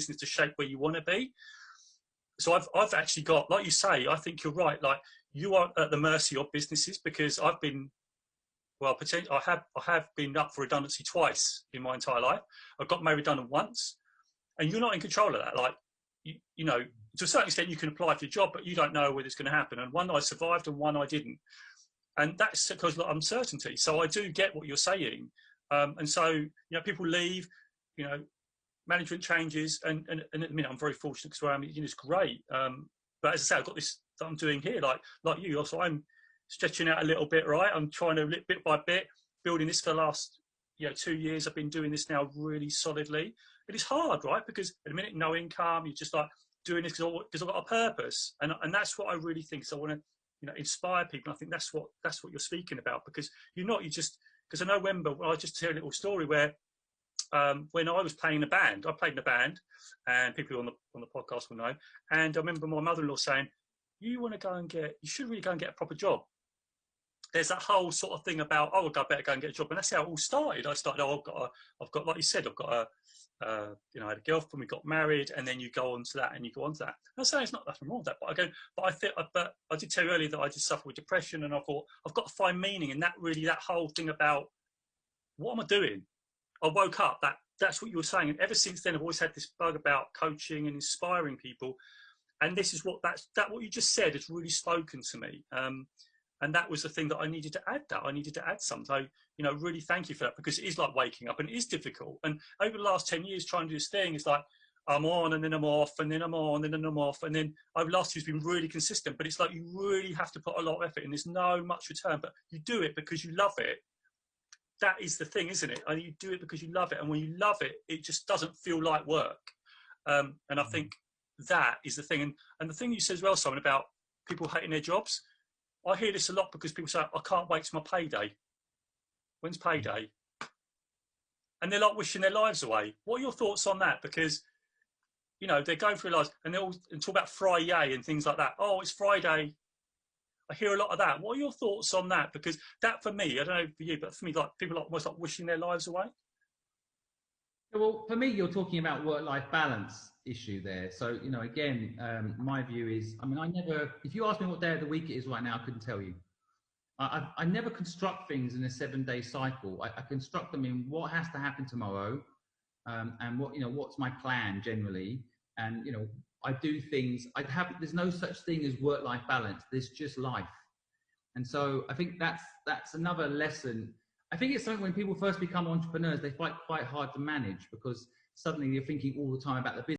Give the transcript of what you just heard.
business to shape where you want to be. So I've actually got, like you say, I think you're right. Like, you are at the mercy of businesses, because I've been, well, potentially, I have been up for redundancy twice in my entire life. I got made redundant once, and you're not in control of that. Like, you know, to a certain extent, you can apply for your job, but you don't know whether it's going to happen. And one I survived, and one I didn't, and that's because of uncertainty. So I do get what you're saying, and so, you know, people leave, you know, management changes, and at the minute I'm very fortunate because where I'm, you know, it's great. But as I say, I've got this that I'm doing here, like you. Also, I'm stretching out a little bit, right? I'm trying to, bit by bit, building this for the last, you know, 2 years. I've been doing this now really solidly. It is hard, right? Because at the minute, no income. You're just like doing this because I've got a purpose, and that's what I really think. So I want to, you know, inspire people. I think that's what you're speaking about, because you just, because I know, remember, I just tell a little story where, when I was playing in a band, I played in a band, and people on the podcast will know. And I remember my mother-in-law saying, you should really go and get a proper job. There's that whole sort of thing about, oh, I better go and get a job. And that's how it all started. I started, oh, I've got, like you said, I've got you know, I had a girlfriend, we got married, and then you go on to that, and you go on to that. I'm saying it's not nothing wrong with that, but I did tell you earlier that I did suffer with depression, and I thought, I've got to find meaning in that, really, that whole thing about, what am I doing? I woke up, that's what you were saying. And ever since then, I've always had this bug about coaching and inspiring people. And this is what what you just said has really spoken to me. And that was the thing that I needed to add. I needed to add something. So, you know, really thank you for that, because it is like waking up, and it is difficult. And over the last 10 years, trying to do this thing, is like, I'm on, and then I'm off, and then I'm on, and then I'm off. And then over the last 2 years, been really consistent. But it's like, you really have to put a lot of effort in. There's no much return, but you do it because you love it. That is the thing, isn't it? And you do it because you love it. And when you love it, it just doesn't feel like work. And I think that is the thing. And the thing you said as well, Simon, about people hating their jobs, I hear this a lot, because people say, I can't wait till my payday. When's payday? And they're like wishing their lives away. What are your thoughts on that? Because, you know, they're going through lives, and they all talk about Friday and things like that. Oh, it's Friday. I hear a lot of that. What are your thoughts on that? Because that, for me, I don't know for you, but for me, like, people are almost like wishing their lives away. Well, for me, you're talking about work-life balance issue there. So, you know, again, my view is, I mean, if you ask me what day of the week it is right now, I couldn't tell you. I never construct things in a 7-day cycle. I construct them in what has to happen tomorrow, and what's my plan generally. And, you know, I do things, there's no such thing as work-life balance. There's just life. And so I think that's another lesson. I think it's something when people first become entrepreneurs, they find quite hard to manage, because suddenly you're thinking all the time about the business.